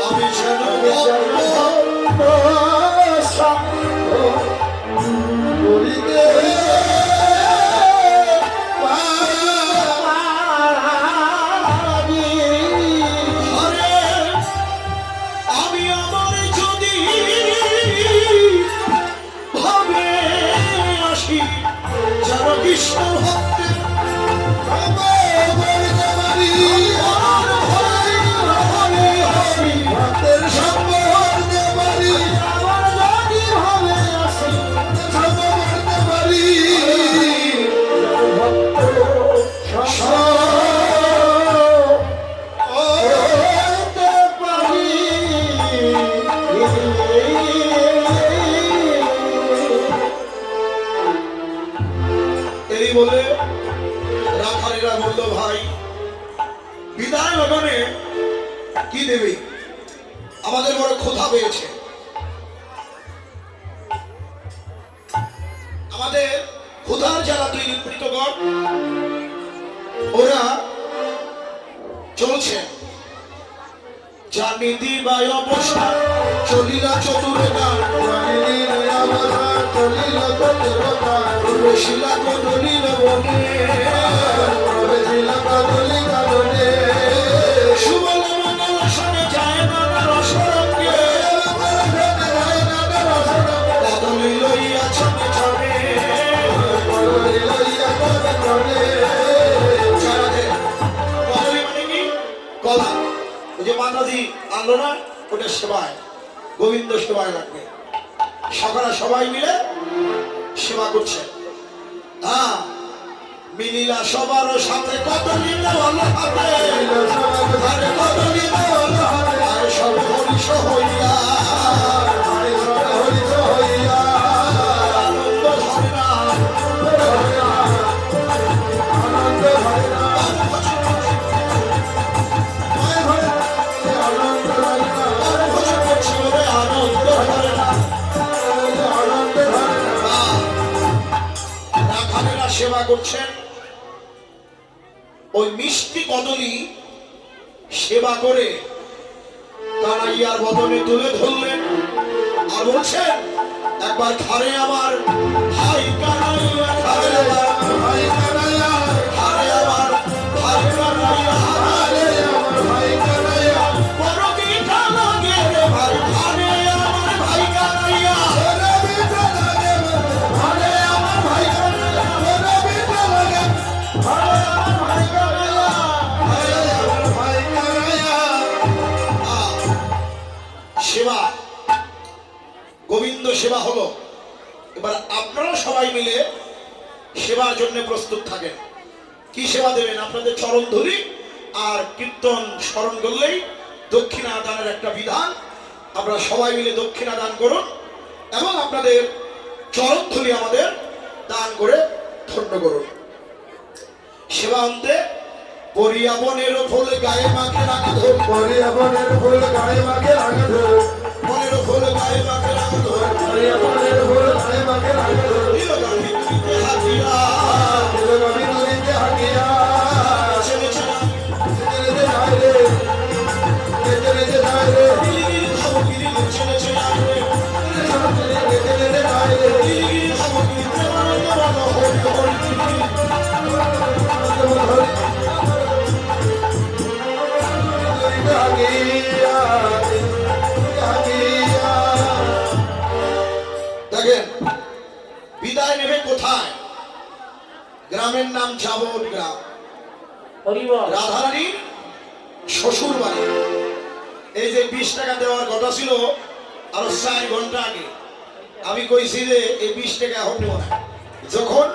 আমি যেন বলিতে কৃষ্ণ ভক্তের ভক্তের সঙ্গ করতে পারি আমার যদি ভাবে আসি সঙ্গ করতে পারি এই বলে রাখালেরা বলল, ভাই বিদায় লগনে কি দেবে, আমাদের বড় ক্ষুধা পেয়েছে, আমাদের ক্ষুধার জ্বালা তুই নিবৃত কর। ওরা চলছে জানিদি বাই অবস্থা চলিলা চতুরে গান চলিলা চতুরে গান রসিলা কদলিল বনে রসিলা কদলিল বনে সুবল মঙ্গল সনে যায় নানা রসরঙ্গে কদলি লইয়া ছনে ছনে কদলি লইয়া ছনে ছনে কদলি মানে কি কলা, ওই যে মাতাজি আনলো না, ওটা সেবায় গোবিন্দ সেবায় লাগবে। সকালে সবাই মিলে সেবা করছে। হ্যাঁ, মিলিলা সবার সাথে কত লিলা ভালো হবে, আরে কত লিলা ভালো হবে, আরে সব হরিষ হইয়া, আরে সব হরিষ হইয়া আনন্দ ধরে না, আনন্দ ধরে না, আনন্দ ধরে না, ভোজন করছে বলে আনন্দ ধরে না, আনন্দ ধরে না। রাখালেরা সেবা করছেন, ওই মিষ্টি কদলি সেবা করে তারা ইয়ার বদনে তুলে ধরলেন আর বলছেন, একবার খারে আমার ভাই কানাইয়া, খারে আমার ভাই কানাইয়া, খারে আমার ভাই কানাইয়া, খারে আমার ভাই কানাইয়া, বড় মিঠা লাগে রে ভাই, খারে আমার ভাই কানাইয়া, বড় মিঠা লাগে খারে আমার ভাই কানাইয়া, বড় মিঠা লাগে খারে আমার ভাই কানাইয়া, খারে আমার ভাই কানাইয়া। সেবা, গোবিন্দ সেবা হলো। এবার আপনারা সবাই মিলে সেবার জন্য প্রস্তুত থাকেন। কি সেবা দেবেন? আপনাদের চরণ ধরি আর কীর্তন স্মরণ করলেই দক্ষিণা দানের একটা বিধান। আপনারা সবাই মিলে দক্ষিণা দান করুন এবং আপনাদের চরণ ধরি আমাদের দান করে ধন্য করুন। সেবা অন্তে পরিয়া বনের ফুল গায়ে মাখে রাখা ধর, পরিয়া বনের ফুল গায়ে মাখে রাখা ধর, বনের ফুল গায়ে মাখে রাখা ধর, পরিয়া বনের ফুল গায়ে মাখে রাখা ধর, নীলগাভি তুলিতে হাকিয়া, নীলগাভি তুলিতে হাকিয়া, ছেলে ছেলে ছেলে যায় রে, ছেলে যায় রে, গিরিগিরি খাবো গিরিগিরি ছেলে ছেলে রে, ছেলে ছেলে যায় রে, গিরিগিরি খাবো গিরিগিরি প্রেমানন্দ বলো হরি হরি হরি। দেখেন বিদায় নেবে কোথায়? গ্রামের নাম চাবল গ্রাম, রাধারানীর শ্বশুর বাড়ি। এই যে 20 টাকা দেওয়ার কথা ছিল আরো 4 ঘন্টা আগে, আমি কইছি যে এই 20 টাকা এখন নেব না, যখন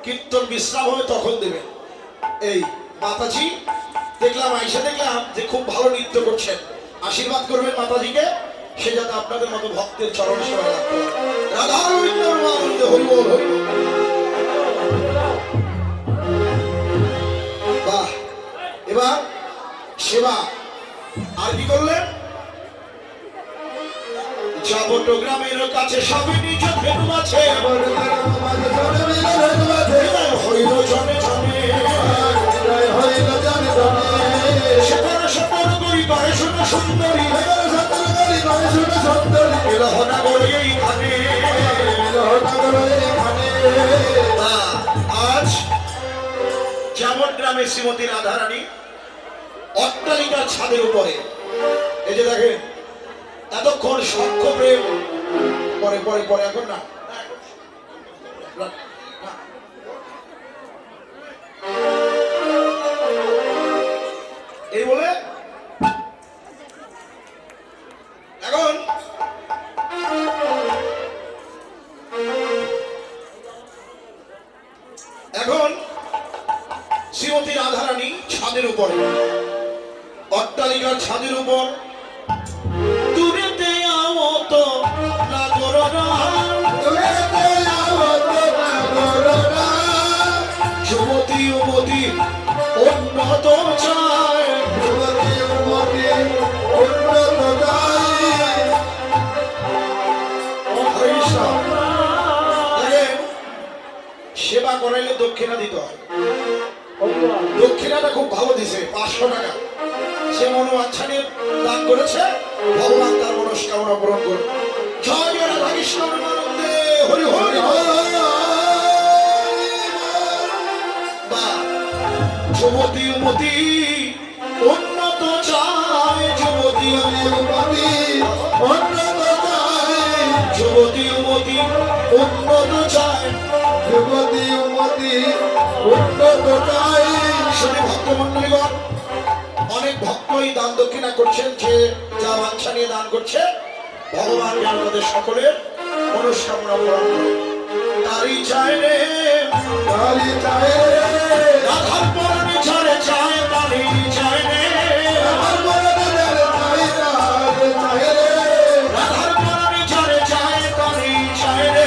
কীর্তন বিশ্রাম হবে তখন দেবেন। এই মাতাজি দেখলাম, আইসা দেখলাম যে খুব ভালো নৃত্য করছেন, আশীর্বাদ করবেন মাতাজিকে, সে যাতে আপনাদের মতো ভক্তের চরণ সেবায় রাখতে পারে। রাধা রবীন্দ্র আনন্দে হরি বল হরি বল। বাহ, এবার সেবা আর কি করলেন? যাবট গ্রামের কাছে সবই নিজ ধেনু আছে, হইল জনে জনে, হইল জনে জনে, সেখানে সপন করি কহে শুনে সুন্দরী বিরহনগরে এইখানে আজ যেমন গ্রামে শ্রীমতী রাধারানী অট্টালিকার ছাদের উপরে, এই যে দেখেন এতক্ষণ সখ্য প্রেম, পরে পরে পরে এখন না, এই বলে এখন এখন শ্রীমতী রাধারানী ছাদের উপরে, অট্টালিকার ছাদের উপর দূরেতে আমত নাগররা, যুবতী উমতি উন্নত চায়, সেবা করাইলে দক্ষিণা দিতে হয়। দক্ষিণাটা খুব ভালো দিছে, 500 টাকা। সে মনোবাঞ্ছা নিয়ে দান করেছে, ভগবান তার মনস্কামনা পূরণ করবে। জয় জয় রাধা কৃষ্ণ প্রেমানন্দে, হরি হরি হরি। যুবতী উমতি উন্নত চায়, যুবতী উমতি উন্নত চায়, যুবতী উমতি উন্নত চায়, যুবতী উমতি উন্নত চায়। শুনে ভক্তমণ্ডলীগণ, অনেক ভক্তই দান দক্ষিণা করছেন, যে যা বাঞ্ছা নিয়ে দান করছে, ভগবান আমাদের সকলের মনস্কামনা পূরণ করে। তারই চায় রে, তারই চায় রে, রাধার পরনে ছাড়ে চায়, তারই চায় রে, রাধার পরনে ছাড়ে চায়, তারই চায় রে, রাধার পরনে ছাড়ে চায়, তারই চায় রে,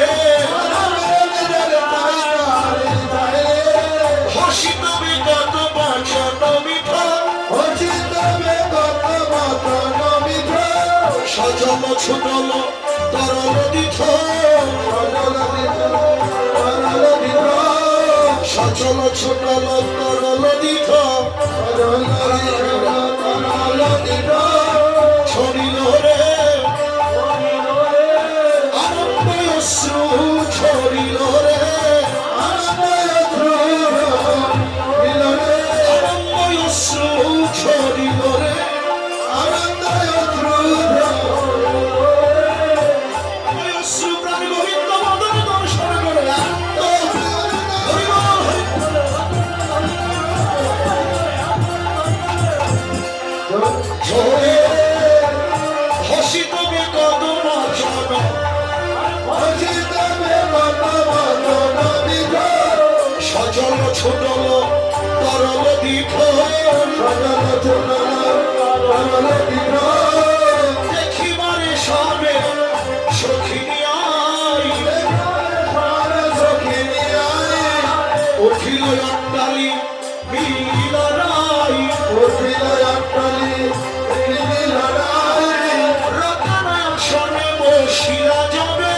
রাধার পরনে ছাড়ে চায়, তারই চায় রে। হসিত বিগত বচন মিঠ, হসিত বিগত বচন মিঠ, সজল ছুটল তরল দিঠ, সচল ছুটল তরল দিঠ, ছড়িল রে আনন্দ অশ্রু, ছড়িল রে আনন্দ অশ্রু, ছড়িল রে আনন্দ অশ্রু। প্রাণী গোবিন্দ মদন দর্শন করে হসিত বেকদ বচন, হসিত বেকদ বচন বিধ, সজল ছুটল তরল দিঠ, সজল ছুটল তরল দিঠ। দেখিবারে সবে সখিনী আই, সখিনী আই, উঠিল অট্টালি মিলিল রাই, উঠিল অট্টালি মিলিল রাই। রতনাসনে বসিয়া যাবে,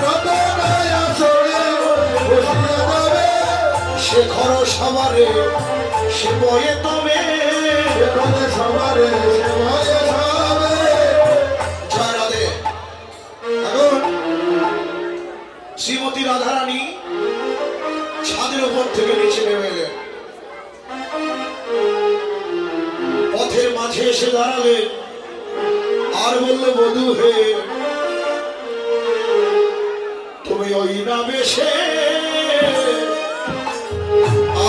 রতনাসনে বসিয়া যাবে, শেখর সবারে সে বয়ে তবে, শেখর সবারে সে বয়ে তবে। জয় রাধে। এখন শ্রীমতী রাধারানী ছাদের উপর থেকে নিচে নেমে এলেন, পথের মাঝে এসে দাঁড়ালেন, আর বললে বধূ হে, তুমি ওই না বেশে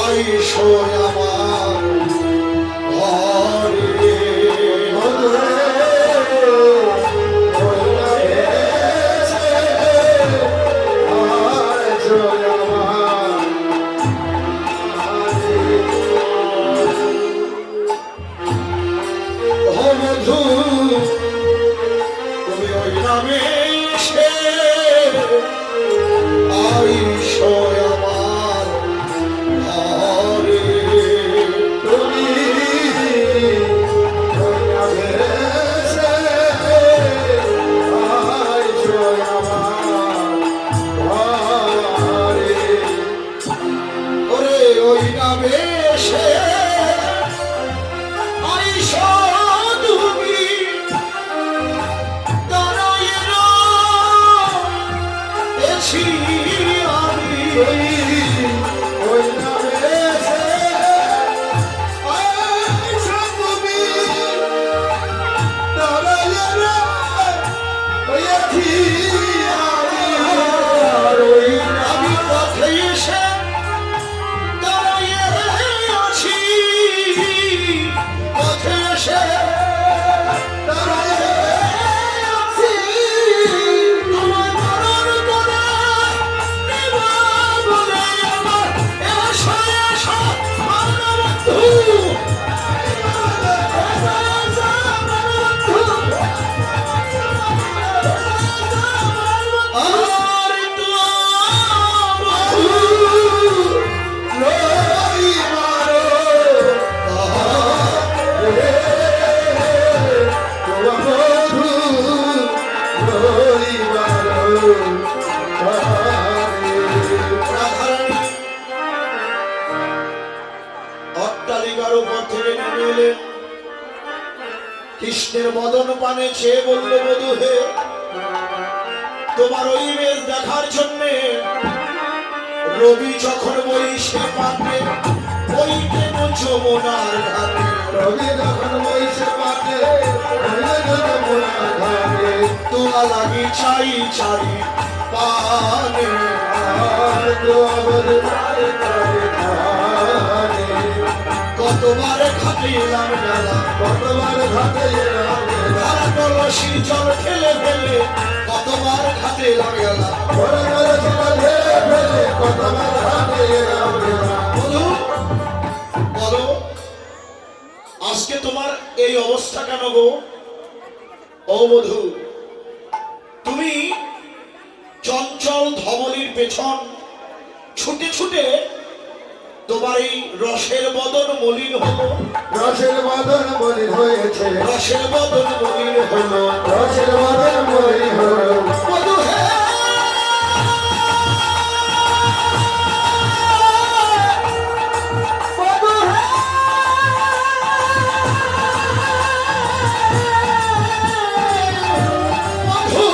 আইসো আমার ঘরে, বধূ হে, ওই না বেশে আইসো আমার বধূ, তুমি ওই নামে সে আইসো আমার ঘরে। পাশে দাঁড়ায়ে আছি, আমার মরণ করে নেবা বলে আমার এসো এসো প্রাণবন্ধু। আর তো অট্টালিকার উপর থেকে নেমে এলেন। কৃষ্ণের বদন পানে চেয়ে বলল, বধূ হে, তোমার ওই বেশ দেখার জন্যে রবি যখন বইসে পাতে ওই কেন যমুনার ঘাটে, রবি যখন বইসে পাতে যমুনার ঘাটে, তোলা লাগি চাই চারি পানে, আর দোয়ার পারে পারে ধানে, কতবার ঘাটে এলাম বেলা, কতবার ঘাটে এলাম বেলা, ধারা কলসি জল ফেলে ফেলে কতবার ঘাটে এলাম বেলা। ঘরে ঘরে ছেলে ফেলে ফেলে কতবার ঘাটে এলাম বেলা। বধূ বলো, আজকে তোমার এই অবস্থা কেন গো? ও বধূ, তুমি চঞ্চল ধবলির পেছন ছুটে ছুটে তোমার এই রসের বদন মলিন হলো, রসের বাদন মলিন হয়েছে, রসের বদন মলিন হলো। রসের বাদন মলিন হলো। বধূ হে, বধূ হে, বধূ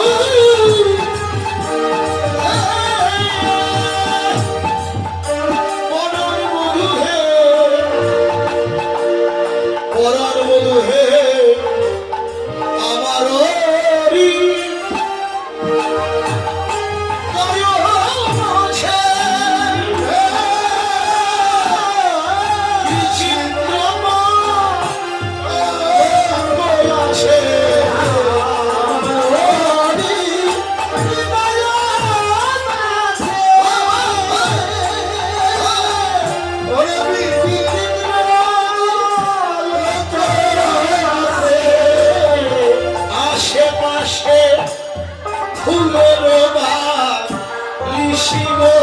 পরাণ বধূ হে, পরাণ বধূ হে, আমার ওরি মাঝে বিচিত্র আছে, ওরে আশেপাশে ফুলের বালিশি গো,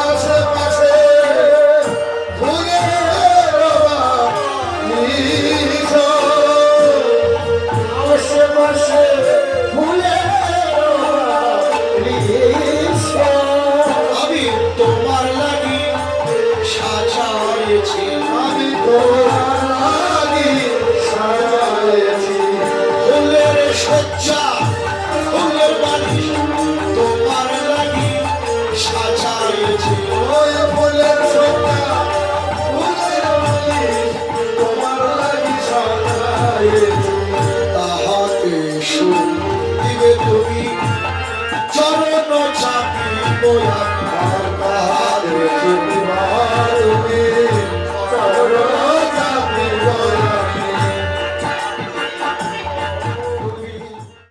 আশেপাশে ফুলের বালিশ, আশেপাশে ফুলের বালিশ, আমি তোমার লাগি সাজাইছি, আমি তোমার লাগি সাজাইছি, ফুলের সজ্জা ফুলের বালিশ তোমার লাগি সাজাইছি। ওই ফুলের সজ্জা ফুলের বালিশ তোমার লাগি সাজাইছি। তাহাতে সুর দিবে তুমি চরণ চাপি বয়ান,